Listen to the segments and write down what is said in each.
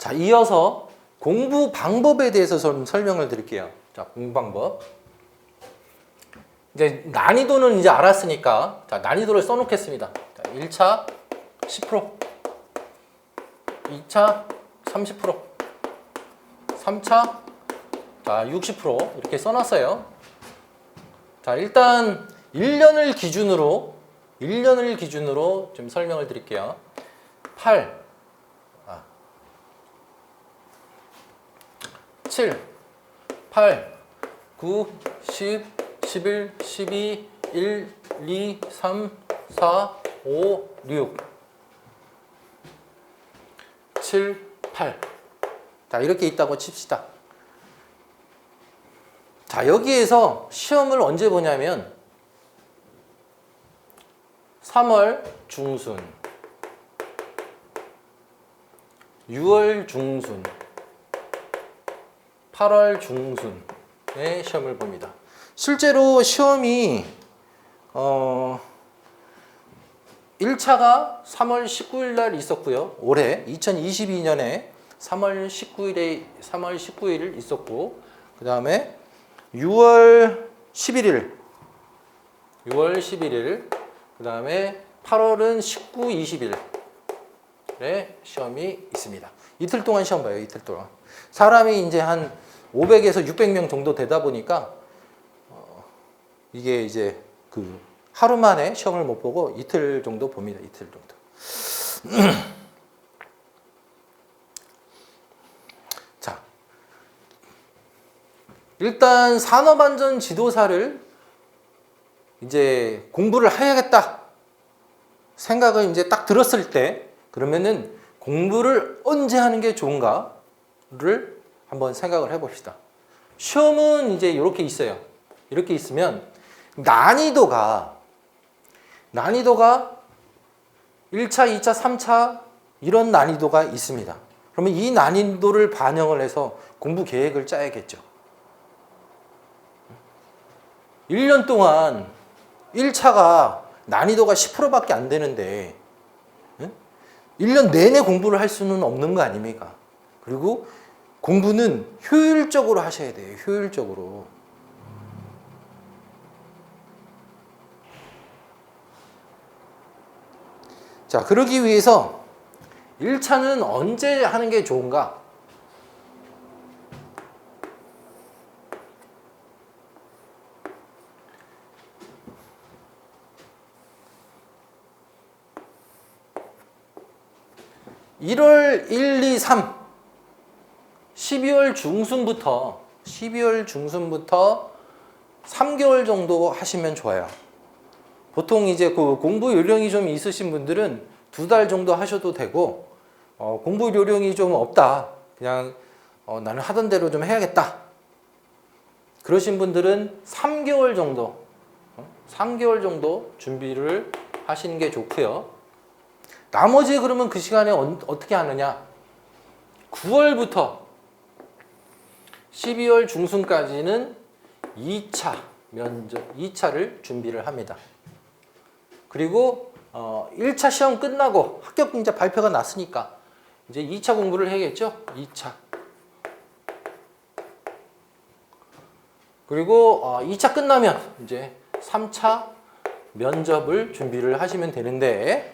자, 이어서 공부 방법에 대해서 좀 설명을 드릴게요. 자, 공부 방법. 이제 난이도는 이제 알았으니까 자, 난이도를 써놓겠습니다. 자, 1차 10%, 2차 30%, 3차 자, 60% 이렇게 써놨어요. 자, 일단 1년을 기준으로 좀 설명을 드릴게요. 7, 8, 9, 10, 11, 12, 1, 2, 3, 4, 5, 6, 7, 8. 자, 이렇게 있다고 칩시다. 자, 여기에서 시험을 언제 보냐면 3월 중순, 6월 중순, 8월 중순에 시험을 봅니다. 실제로 시험이 1차가 3월 19일 날 있었고요. 올해 2022년에 3월 19일에 있었고, 그 다음에 6월 11일, 그 다음에 8월은 19, 20일에 시험이 있습니다. 이틀 동안 시험 봐요. 이틀 동안. 사람이 이제 한 500에서 600명 정도 되다 보니까 이게 이제 그 하루 만에 시험을 못 보고 이틀 정도 봅니다. 이틀 정도. 자, 일단 산업안전 지도사를 이제 공부를 해야겠다 생각을 이제 딱 들었을 때 그러면은 공부를 언제 하는 게 좋은가를 한번 생각을 해봅시다. 시험은 이제 이렇게 있어요. 이렇게 있으면 난이도가 1차, 2차, 3차 이런 난이도가 있습니다. 그러면 이 난이도를 반영을 해서 공부 계획을 짜야겠죠. 1년 동안 1차가 난이도가 10%밖에 안 되는데 1년 내내 공부를 할 수는 없는 거 아닙니까? 그리고 공부는 효율적으로 하셔야 돼요. 효율적으로. 자, 그러기 위해서 1차는 언제 하는 게 좋은가? (1월 1, 2, 3) 12월 중순부터 3개월 정도 하시면 좋아요. 보통 이제 그 공부 요령이 좀 있으신 분들은 2달 정도 하셔도 되고, 공부 요령이 좀 없다. 그냥 나는 하던 대로 좀 해야겠다. 그러신 분들은 3개월 정도 준비를 하시는 게 좋고요. 나머지 그러면 그 시간에 어떻게 하느냐? 9월부터 12월 중순까지는 2차를 준비를 합니다. 그리고 1차 시험 끝나고 합격 이제 발표가 났으니까 이제 2차 공부를 해야겠죠? 2차. 그리고 2차 끝나면 이제 3차 면접을 준비를 하시면 되는데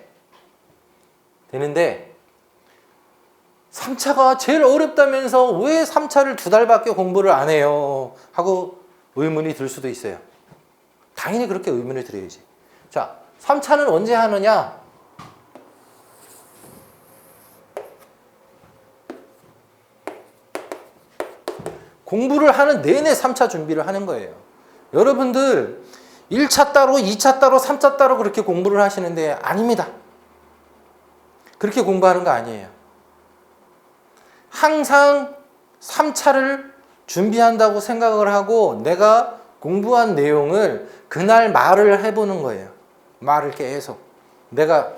3차가 제일 어렵다면서 왜 3차를 2달밖에 공부를 안 해요? 하고 의문이 들 수도 있어요. 당연히 그렇게 의문을 드려야지. 자, 3차는 언제 하느냐? 공부를 하는 내내 3차 준비를 하는 거예요. 여러분들 1차 따로, 2차 따로, 3차 따로 그렇게 공부를 하시는데 아닙니다. 그렇게 공부하는 거 아니에요. 항상 3차를 준비한다고 생각을 하고 내가 공부한 내용을 그날 말을 해보는 거예요. 말을 계속. 내가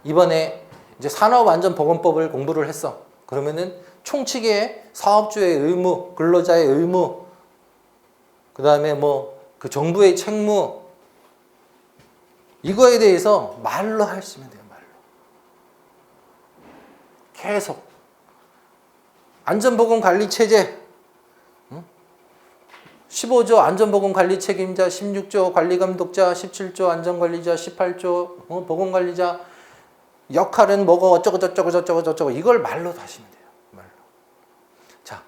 이번에 이제 산업안전보건법을 공부를 했어. 그러면은 총칙에 사업주의 의무, 근로자의 의무, 그 다음에 뭐 그 정부의 책무, 이거에 대해서 말로 하시면 돼요. 말로. 계속 안전보건관리체제 15조 안전보건관리 책임자, 16조 관리감독자, 17조 안전관리자, 18조 보건관리자 역할은 뭐고 어쩌고 이걸 말로 하시면 돼요. 말로. 자,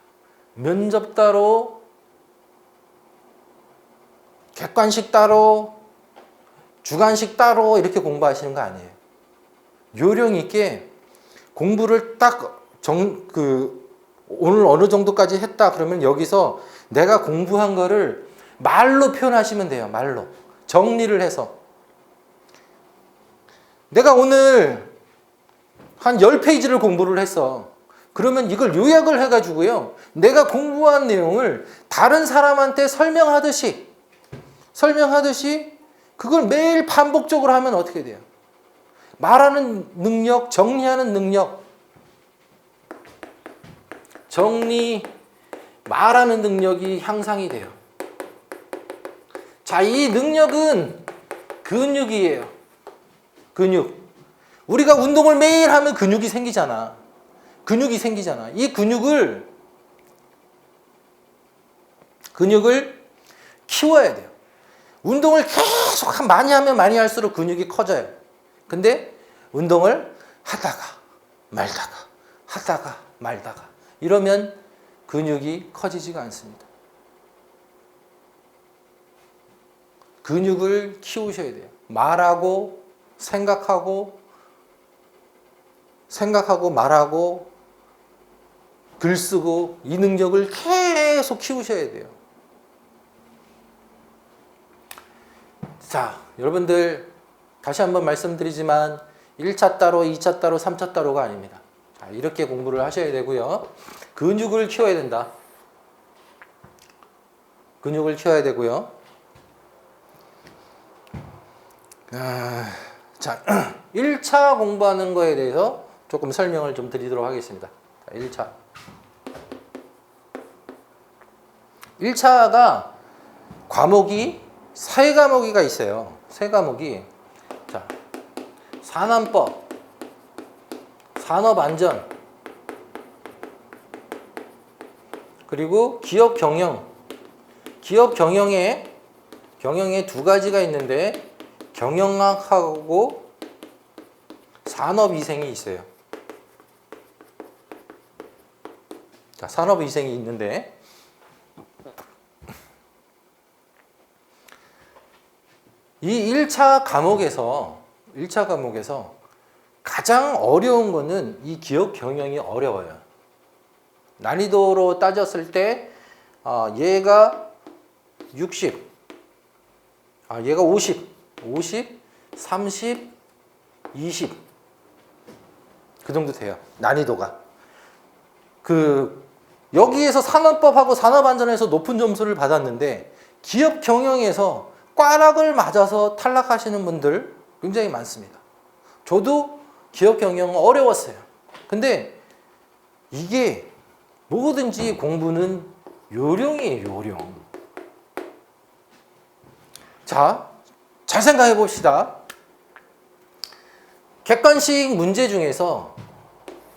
면접 따로, 객관식 따로, 주관식 따로 이렇게 공부하시는 거 아니에요. 요령 있게 공부를 딱 오늘 어느 정도까지 했다 그러면 여기서 내가 공부한 거를 말로 표현하시면 돼요. 말로. 정리를 해서. 내가 오늘 한 10페이지를 공부를 했어. 그러면 이걸 요약을 해가지고요. 내가 공부한 내용을 다른 사람한테 설명하듯이 그걸 매일 반복적으로 하면 어떻게 돼요? 말하는 능력, 정리하는 능력, 말하는 능력이 향상이 돼요. 자, 이 능력은 근육이에요. 근육. 우리가 운동을 매일 하면 근육이 생기잖아. 이 근육을 키워야 돼요. 운동을 계속 많이 하면 많이 할수록 근육이 커져요. 근데 운동을 하다가 말다가 이러면 근육이 커지지가 않습니다. 근육을 키우셔야 돼요. 말하고 생각하고 말하고 글 쓰고 이 능력을 계속 키우셔야 돼요. 자, 여러분들 다시 한번 말씀드리지만 1차 따로, 2차 따로, 3차 따로가 아닙니다. 자, 이렇게 공부를 하셔야 되고요. 근육을 키워야 된다. 근육을 키워야 되고요. 자, 1차 공부하는 거에 대해서 조금 설명을 좀 드리도록 하겠습니다. 자, 1차. 1차가 과목이 세 과목이가 있어요. 세 과목이. 자, 산안법, 산업안전, 그리고 기업 경영. 기업 경영에 두 가지가 있는데 경영학하고 산업위생이 있어요. 자, 산업위생이 있는데 이 1차 과목에서 가장 어려운 거는 이 기업 경영이 어려워요. 난이도로 따졌을 때 얘가 60, 얘가 50, 30, 20 그 정도 돼요. 난이도가. 여기에서 산업법하고 산업안전에서 높은 점수를 받았는데 기업 경영에서 꽈락을 맞아서 탈락하시는 분들 굉장히 많습니다. 저도 기업 경영 어려웠어요. 근데 이게 뭐든지 공부는 요령이에요, 요령. 자, 잘 생각해 봅시다. 객관식 문제 중에서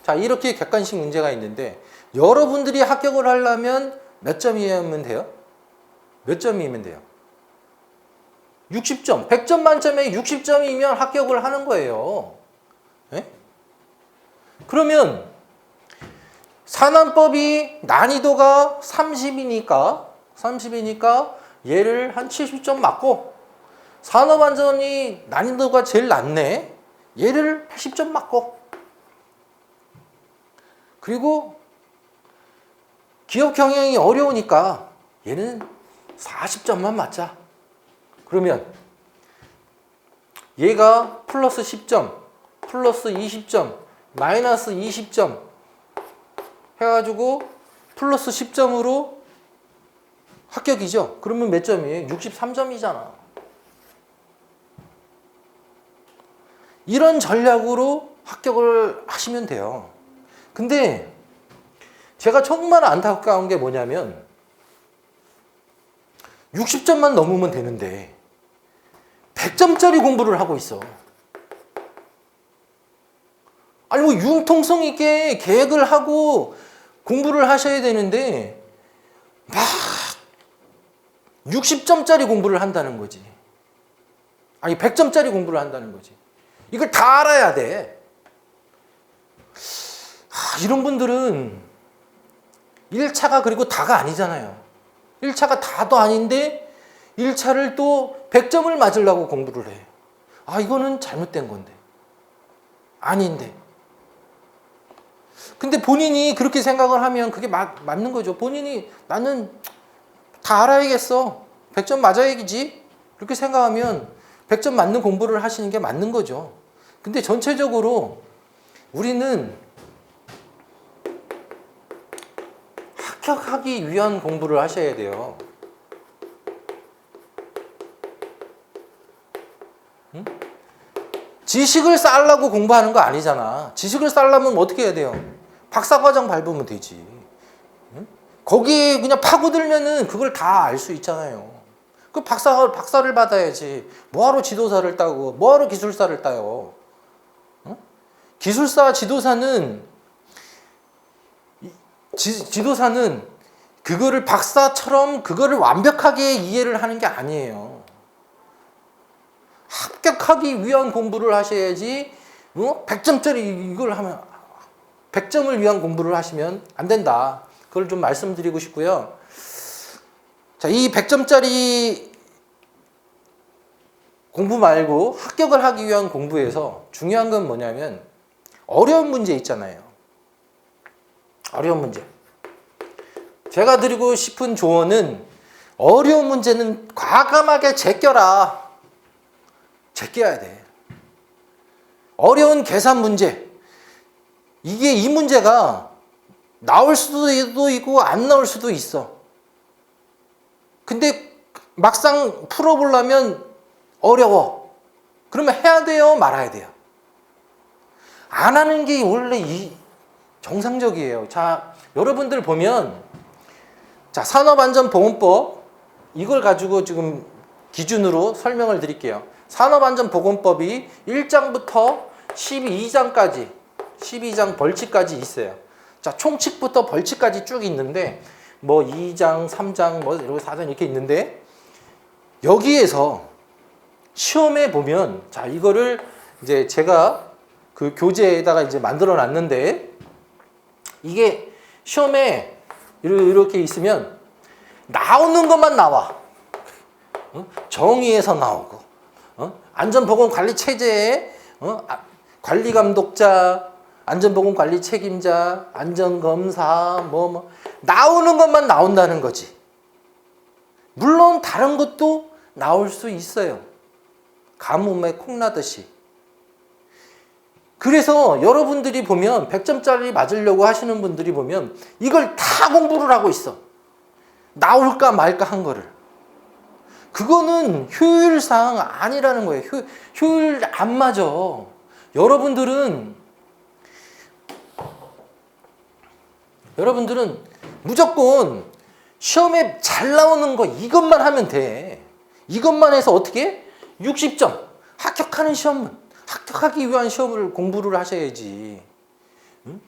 자, 이렇게 객관식 문제가 있는데 여러분들이 합격을 하려면 몇 점이면 돼요? 몇 점이면 돼요? 60점. 100점 만점에 60점이면 합격을 하는 거예요. 네? 그러면 산안법이 난이도가 30이니까 얘를 한 70점 맞고 산업안전이 난이도가 제일 낮네. 얘를 80점 맞고 그리고 기업 경영이 어려우니까 얘는 40점만 맞자. 그러면 얘가 플러스 10점, 플러스 20점, 마이너스 20점 해가지고 플러스 10점으로 합격이죠. 그러면 몇 점이에요? 63점이잖아. 이런 전략으로 합격을 하시면 돼요. 근데 제가 정말 안타까운 게 뭐냐면 60점만 넘으면 되는데 100점짜리 공부를 하고 있어. 아니 뭐 융통성 있게 계획을 하고 공부를 하셔야 되는데 막 60점짜리 공부를 한다는 거지. 아니 100점짜리 공부를 한다는 거지. 이걸 다 알아야 돼. 이런 분들은 1차가 그리고 다가 아니잖아요. 1차가 다도 아닌데 1차를 또 100점을 맞으려고 공부를 해. 이거는 잘못된 건데. 아닌데. 근데 본인이 그렇게 생각을 하면 그게 맞는 거죠. 본인이 나는 다 알아야겠어. 100점 맞아야지. 그렇게 생각하면 100점 맞는 공부를 하시는 게 맞는 거죠. 근데 전체적으로 우리는 합격하기 위한 공부를 하셔야 돼요. 응? 지식을 쌓으려고 공부하는 거 아니잖아. 지식을 쌓으려면 어떻게 해야 돼요? 박사과정 밟으면 되지. 응? 거기에 그냥 파고들면은 그걸 다 알 수 있잖아요. 그 박사를 받아야지. 뭐하러 지도사를 따고, 뭐하러 기술사를 따요? 응? 기술사, 지도사는 지도사는 그거를 박사처럼 그거를 완벽하게 이해를 하는 게 아니에요. 합격하기 위한 공부를 하셔야지 100점짜리 이걸 하면 100점을 위한 공부를 하시면 안 된다. 그걸 좀 말씀드리고 싶고요. 자, 이 100점짜리 공부 말고 합격을 하기 위한 공부에서 중요한 건 뭐냐면 어려운 문제 있잖아요. 어려운 문제. 제가 드리고 싶은 조언은 어려운 문제는 과감하게 제껴라. 제껴야 돼. 어려운 계산 문제. 이 문제가 나올 수도 있고 안 나올 수도 있어. 근데 막상 풀어보려면 어려워. 그러면 해야 돼요? 말아야 돼요? 안 하는 게 원래 정상적이에요. 자, 여러분들 보면 산업안전보건법 이걸 가지고 지금 기준으로 설명을 드릴게요. 산업안전보건법이 1장부터 12장까지 12장 벌칙까지 있어요. 자, 총칙부터 벌칙까지 쭉 있는데 뭐 2장, 3장, 뭐 이렇게 4장 이렇게 있는데 여기에서 시험에 보면 자, 이거를 이제 제가 그 교재에다가 이제 만들어 놨는데 이게 시험에 이렇게 있으면 나오는 것만 나와. 정의에서 나오고 안전보건관리체제에 관리감독자, 안전보건관리 책임자, 안전검사 뭐 나오는 것만 나온다는 거지. 물론 다른 것도 나올 수 있어요. 가뭄에 콩나듯이. 그래서 여러분들이 보면 100점짜리 맞으려고 하시는 분들이 보면 이걸 다 공부를 하고 있어. 나올까 말까 한 거를. 그거는 효율상 아니라는 거예요. 효율 안 맞아. 여러분들은 무조건 시험에 잘 나오는 거 이것만 하면 돼. 이것만 해서 어떻게? 60점. 합격하는 시험은. 합격하기 위한 시험을 공부를 하셔야지. 응?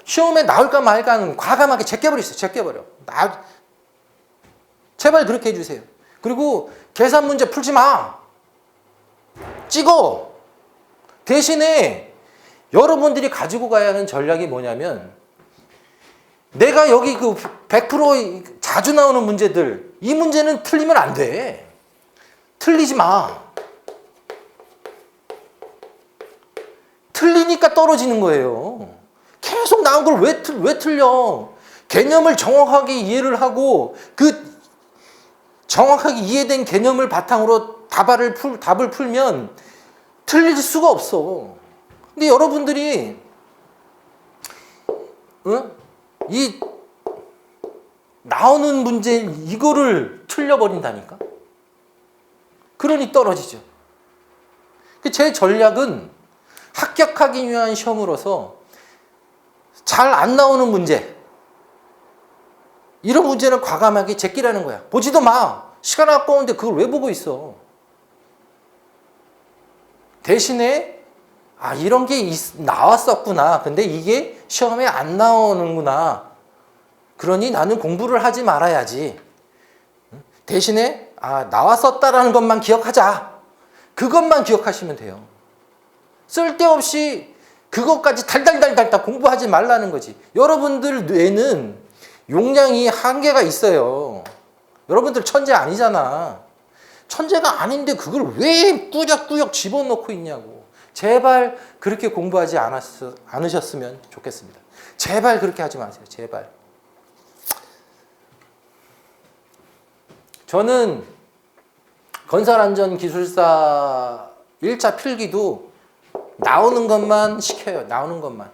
시험에 나올까 말까는 과감하게 제껴버려. 제발 그렇게 해주세요. 그리고 계산 문제 풀지 마. 찍어. 대신에 여러분들이 가지고 가야 하는 전략이 뭐냐면 내가 여기 그 100% 자주 나오는 문제들 이 문제는 틀리면 안 돼. 틀리지 마. 틀리니까 떨어지는 거예요. 계속 나온 걸 왜 틀려? 개념을 정확하게 이해를 하고 그 정확하게 이해된 개념을 바탕으로 답을 풀면 틀릴 수가 없어. 근데 여러분들이 이 나오는 문제 이거를 틀려버린다니까? 그러니 떨어지죠. 제 전략은 합격하기 위한 시험으로서 잘 안 나오는 문제 이런 문제는 과감하게 제끼라는 거야. 보지도 마. 시간 아까운데 그걸 왜 보고 있어. 대신에 아, 이런 게 나왔었구나. 근데 이게 시험에 안 나오는구나. 그러니 나는 공부를 하지 말아야지. 대신에 나왔었다라는 것만 기억하자. 그것만 기억하시면 돼요. 쓸데없이 그것까지 달달달달 공부하지 말라는 거지. 여러분들 뇌는 용량이 한계가 있어요. 여러분들 천재 아니잖아. 천재가 아닌데 그걸 왜 꾸역꾸역 집어넣고 있냐고. 제발 그렇게 공부하지 않으셨으면 좋겠습니다. 제발 그렇게 하지 마세요. 제발. 저는 건설안전기술사 1차 필기도 나오는 것만 시켜요. 나오는 것만.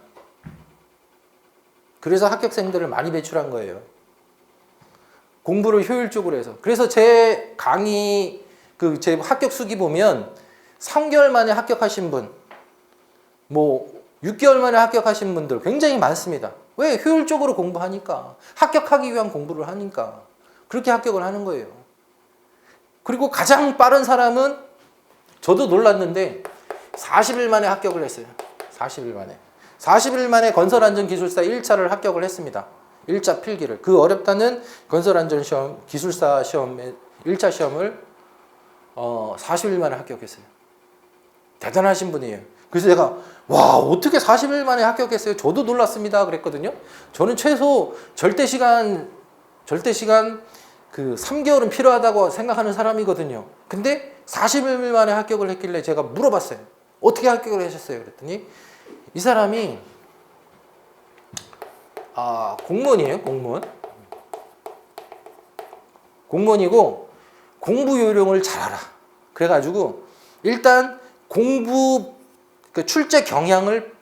그래서 합격생들을 많이 배출한 거예요. 공부를 효율적으로 해서. 그래서 제 강의, 제 합격 수기 보면 3개월 만에 합격하신 분, 6개월 만에 합격하신 분들 굉장히 많습니다. 왜? 효율적으로 공부하니까. 합격하기 위한 공부를 하니까. 그렇게 합격을 하는 거예요. 그리고 가장 빠른 사람은 저도 놀랐는데 40일 만에 합격을 했어요. 40일 만에. 40일 만에 건설안전기술사 1차를 합격을 했습니다. 1차 필기를. 그 어렵다는 건설안전시험, 기술사 시험의 1차 시험을 40일 만에 합격했어요. 대단하신 분이에요. 그래서 제가 와, 어떻게 40일 만에 합격했어요? 저도 놀랐습니다. 그랬거든요. 저는 최소 절대시간 3개월은 필요하다고 생각하는 사람이거든요. 근데 40일 만에 합격을 했길래 제가 물어봤어요. 어떻게 합격을 하셨어요? 그랬더니 이 사람이 공무원이에요. 공무원이고 공부 요령을 잘 알아. 그래가지고 일단 공부 출제 경향을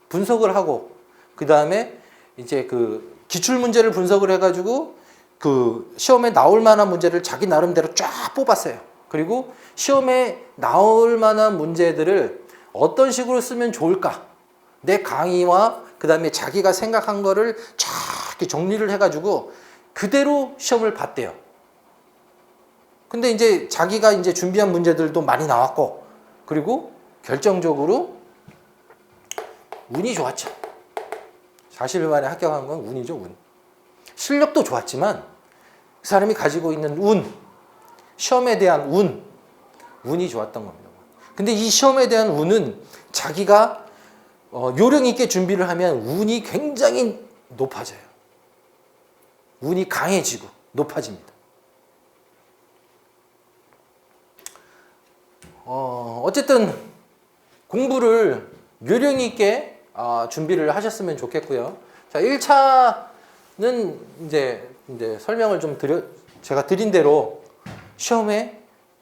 분석을 하고 그 다음에 이제 기출 문제를 분석을 해가지고 시험에 나올 만한 문제를 자기 나름대로 쫙 뽑았어요. 그리고 시험에 나올 만한 문제들을 어떤 식으로 쓰면 좋을까? 내 강의와 그 다음에 자기가 생각한 거를 쫙 정리를 해가지고 그대로 시험을 봤대요. 근데 이제 자기가 이제 준비한 문제들도 많이 나왔고, 그리고 결정적으로 운이 좋았죠. 40일 만에 합격한 건 운이죠, 운. 실력도 좋았지만 그 사람이 가지고 있는 운, 시험에 대한 운이 좋았던 겁니다. 근데 이 시험에 대한 운은 자기가 요령 있게 준비를 하면 운이 굉장히 높아져요. 운이 강해지고 높아집니다. 어쨌든 공부를 요령 있게 준비를 하셨으면 좋겠고요. 자, 1차는 이제 설명을 좀 제가 드린 대로 시험에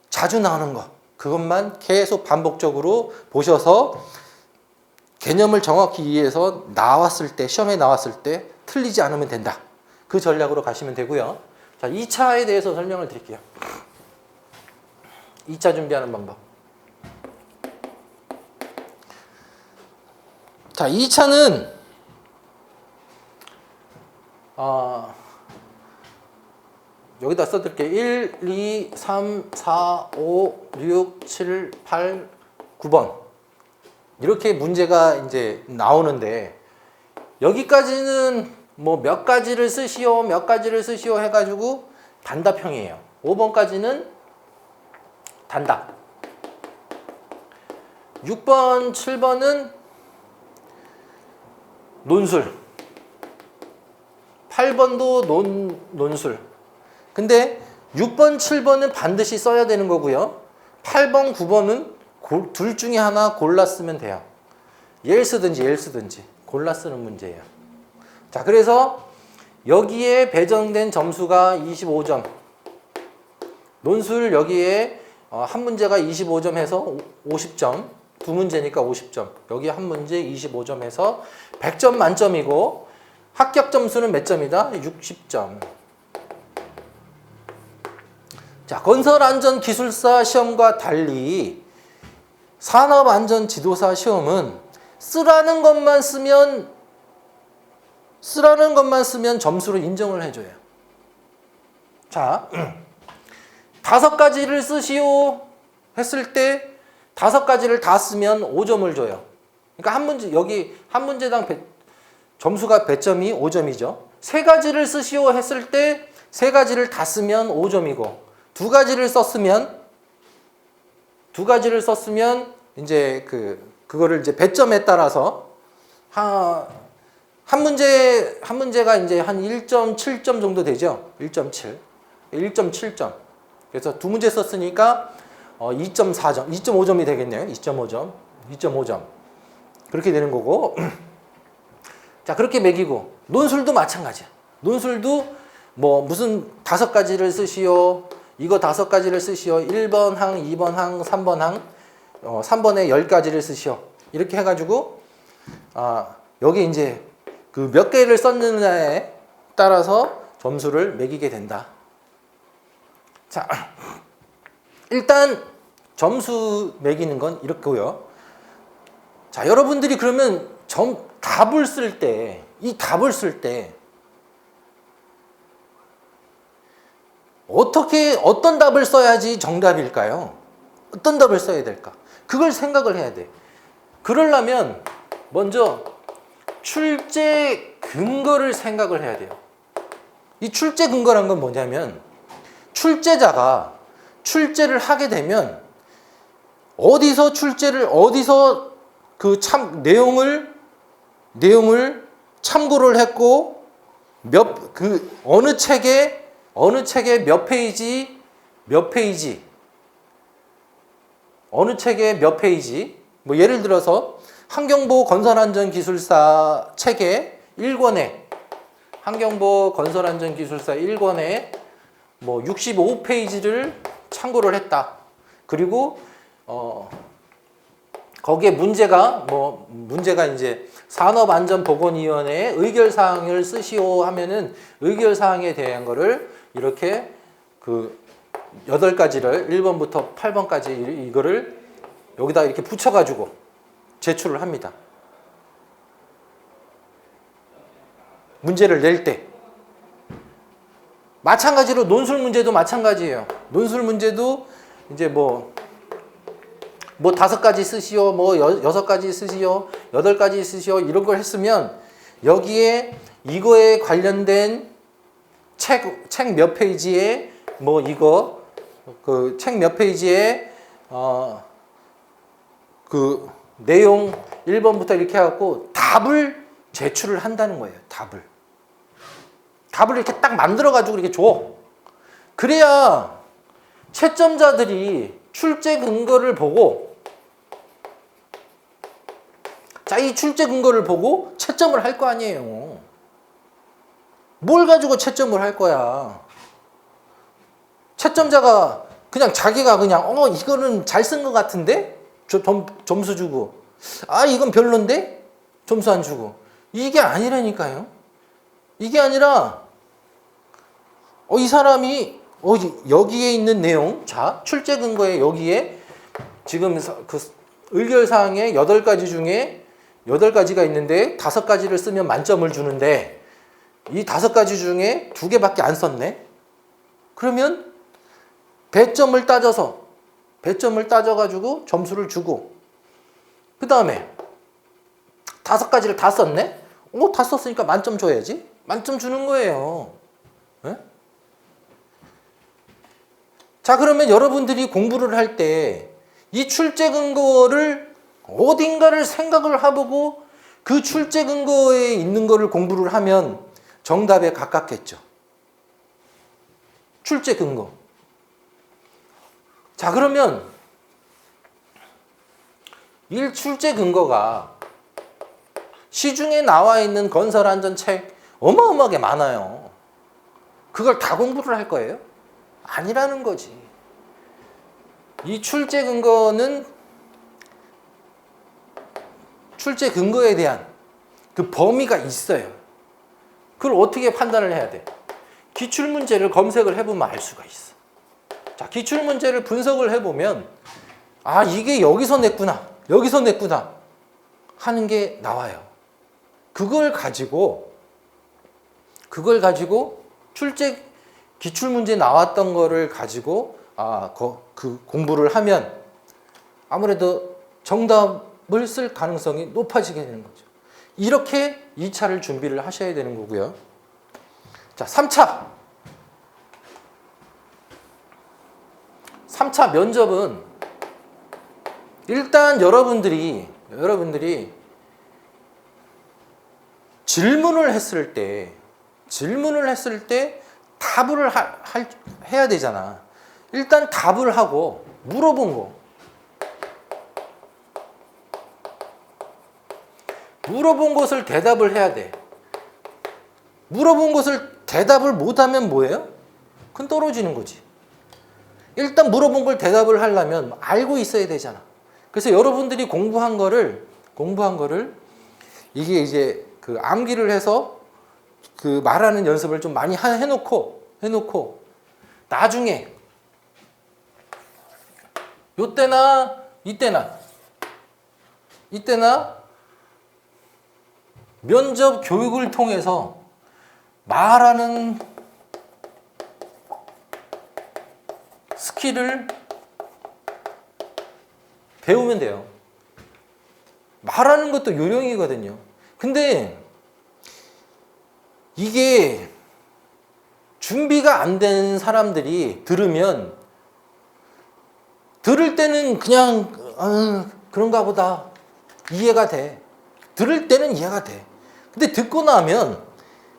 자주 나오는 거, 그것만 계속 반복적으로 보셔서 개념을 정확히 이해해서 시험에 나왔을 때 틀리지 않으면 된다. 그 전략으로 가시면 되고요. 자, 2차에 대해서 설명을 드릴게요. 2차 준비하는 방법. 자, 2차는 여기다 써드릴게요. 1, 2, 3, 4, 5, 6, 7, 8, 9번. 이렇게 문제가 이제 나오는데, 여기까지는 몇 가지를 쓰시오 해가지고 단답형이에요. 5번까지는 단답. 6번, 7번은 논술. 8번도 논술. 근데 6번, 7번은 반드시 써야 되는 거고요. 8번, 9번은 둘 중에 하나 골라 쓰면 돼요. 얘를 쓰든지 골라 쓰는 문제예요. 자, 그래서 여기에 배정된 점수가 25점. 논술 여기에 한 문제가 25점 해서 50점. 두 문제니까 50점. 여기 한 문제 25점 해서 100점 만점이고, 합격 점수는 몇 점이다? 60점. 자, 건설안전기술사 시험과 달리 산업안전지도사 시험은 쓰라는 것만 쓰면 점수를 인정을 해줘요. 자, 5가지를 쓰시오 했을 때 5가지를 다 쓰면 5점을 줘요. 그러니까 여기 한 문제당 점수가 배점이 5점이죠. 세 가지를 쓰시오 했을 때 세 가지를 다 쓰면 5점이고 두 가지를 썼으면 이제 그거를 이제 배점에 따라서 한 문제가 이제 한 1.7점 정도 되죠. 1.7점. 그래서 두 문제 썼으니까 2.4점, 2.5점이 되겠네요. 2.5점. 그렇게 되는 거고. 자, 그렇게 매기고 논술도 마찬가지야. 논술도 뭐 무슨 5가지를 쓰시오. 이거 5가지를 쓰시오. 1번 항, 2번 항, 3번 항. 3번에 10가지를 쓰시오. 이렇게 해가지고 여기 이제 그 몇 개를 썼느냐에 따라서 점수를 매기게 된다. 자, 일단 점수 매기는 건 이렇고요. 자, 여러분들이 그러면 답을 쓸 때, 이 답을 쓸 때 어떤 답을 써야지 정답일까요? 어떤 답을 써야 될까? 그걸 생각을 해야 돼. 그러려면 먼저 출제 근거를 생각을 해야 돼요. 이 출제 근거란 건 뭐냐면 출제자가 출제를 하게 되면 어디서 그 내용을 참고를 했고 어느 책에 몇 페이지 뭐 예를 들어서 환경보호 건설안전기술사 책의 1권에 뭐 65페이지를 참고를 했다. 그리고 거기에 문제가 이제 산업안전보건위원회의 의결사항을 쓰시오 하면은 의결사항에 대한 거를 이렇게 8가지를 1번부터 8번까지 이거를 여기다 이렇게 붙여가지고 제출을 합니다. 문제를 낼 때. 마찬가지로 논술 문제도 마찬가지예요. 논술 문제도 이제 뭐 5가지 쓰시오, 뭐 6가지 쓰시오, 8가지 쓰시오 이런 걸 했으면 여기에 이거에 관련된 책 몇 페이지에 책 몇 페이지에 그 내용 1번부터 이렇게 해갖고 답을 제출을 한다는 거예요. 답을 이렇게 딱 만들어가지고 이렇게 줘. 그래야 채점자들이 출제 근거를 보고 이 출제 근거를 보고 채점을 할 거 아니에요. 뭘 가지고 채점을 할 거야. 채점자가 그냥 자기가 이거는 잘 쓴 것 같은데 점수 주고 이건 별론데 점수 안 주고 이게 아니라니까요. 이게 아니라 이 사람이 여기에 있는 내용, 자 출제 근거에 여기에 지금 그 의결사항에 8가지 중에 8가지가 있는데 5가지를 쓰면 만점을 주는데 이 5가지 중에 2개밖에 안 썼네. 그러면 배점을 따져가지고 점수를 주고 그 다음에 5가지를 다 썼네. 다 썼으니까 만점 줘야지. 만점 주는 거예요. 네? 자, 그러면 여러분들이 공부를 할 때 이 출제 근거를 어딘가를 생각을 해보고 그 출제 근거에 있는 거를 공부를 하면 정답에 가깝겠죠. 출제 근거. 자, 그러면 이 출제 근거가 시중에 나와 있는 건설안전 책 어마어마하게 많아요. 그걸 다 공부를 할 거예요? 아니라는 거지. 이 출제 근거는 출제 근거에 대한 그 범위가 있어요. 그걸 어떻게 판단을 해야 돼? 기출문제를 검색을 해보면 알 수가 있어. 자, 기출문제를 분석을 해보면 이게 여기서 냈구나 하는 게 나와요. 그걸 가지고 출제 기출문제 나왔던 거를 가지고 그 공부를 하면 아무래도 정답 면접을 쓸 가능성이 높아지게 되는 거죠. 이렇게 2차를 준비를 하셔야 되는 거고요. 자, 3차. 3차 면접은 일단 여러분들이 질문을 했을 때 답을 해야 되잖아. 일단 답을 하고 물어본 것을 대답을 해야 돼. 물어본 것을 대답을 못하면 뭐예요? 그건 떨어지는 거지. 일단 물어본 걸 대답을 하려면 알고 있어야 되잖아. 그래서 여러분들이 공부한 거를 이게 이제 그 암기를 해서 그 말하는 연습을 좀 많이 해놓고 나중에 요때나 이때나 면접 교육을 통해서 말하는 스킬을 배우면 돼요. 말하는 것도 요령이거든요. 근데 이게 준비가 안 된 사람들이 들으면 들을 때는 그냥 그런가 보다 이해가 돼. 들을 때는 이해가 돼. 근데 듣고 나면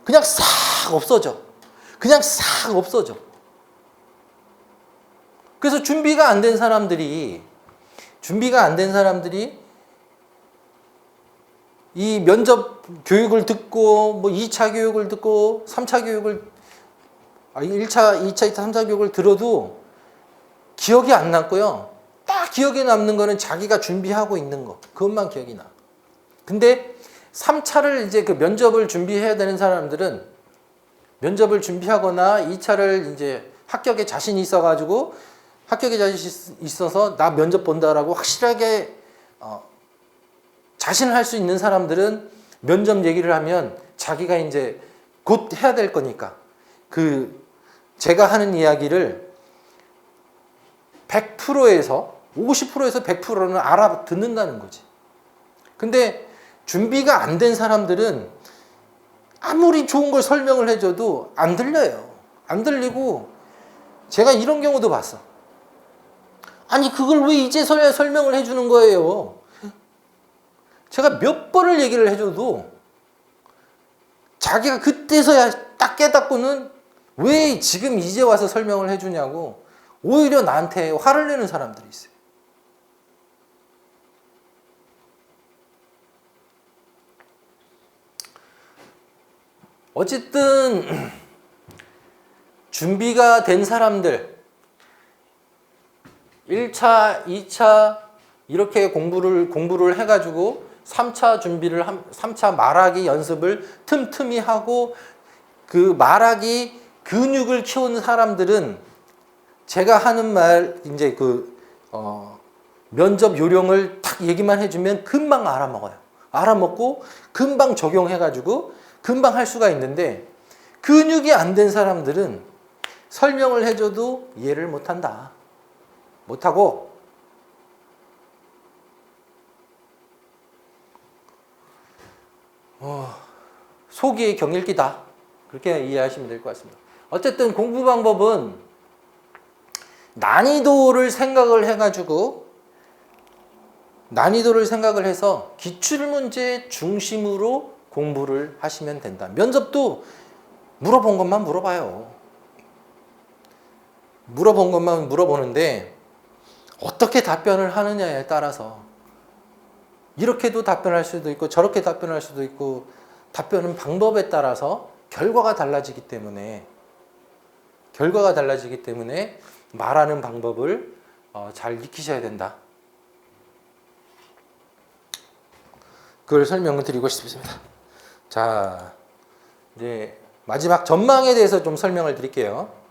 그냥 싹 없어져. 그래서 준비가 안 된 사람들이 이 면접 교육을 듣고 뭐 2차 교육을 듣고 3차 교육을 1차, 2차, 3차 교육을 들어도 기억이 안 남고요. 딱 기억에 남는 거는 자기가 준비하고 있는 거. 그것만 기억이 나. 근데 3차를 이제 그 면접을 준비해야 되는 사람들은 면접을 준비하거나 2차를 이제 합격에 자신이 있어서 나 면접 본다라고 확실하게 자신을 할 수 있는 사람들은 면접 얘기를 하면 자기가 이제 곧 해야 될 거니까 제가 하는 이야기를 100%에서 50%에서 100%는 알아듣는다는 거지. 근데 준비가 안 된 사람들은 아무리 좋은 걸 설명을 해줘도 안 들려요. 안 들리고 제가 이런 경우도 봤어. 아니 그걸 왜 이제서야 설명을 해주는 거예요. 제가 몇 번을 얘기를 해줘도 자기가 그때서야 딱 깨닫고는 왜 지금 이제 와서 설명을 해주냐고 오히려 나한테 화를 내는 사람들이 있어요. 어쨌든 준비가 된 사람들 1차, 2차 이렇게 공부를 해가지고 3차 말하기 연습을 틈틈이 하고 그 말하기 근육을 키우는 사람들은 제가 하는 말 이제 면접 요령을 탁 얘기만 해주면 금방 알아먹어요. 알아먹고 금방 적용해가지고 금방 할 수가 있는데 근육이 안 된 사람들은 설명을 해줘도 이해를 못한다. 못하고 속이 경일기다. 그렇게 이해하시면 될 것 같습니다. 어쨌든 공부 방법은 난이도를 생각을 해서 기출문제 중심으로 공부를 하시면 된다. 면접도 물어본 것만 물어봐요. 물어본 것만 물어보는데 어떻게 답변을 하느냐에 따라서 이렇게도 답변할 수도 있고 저렇게 답변할 수도 있고 답변은 방법에 따라서 결과가 달라지기 때문에 말하는 방법을 잘 익히셔야 된다. 그걸 설명을 드리고 싶습니다. 자, 이제 마지막 전망에 대해서 좀 설명을 드릴게요.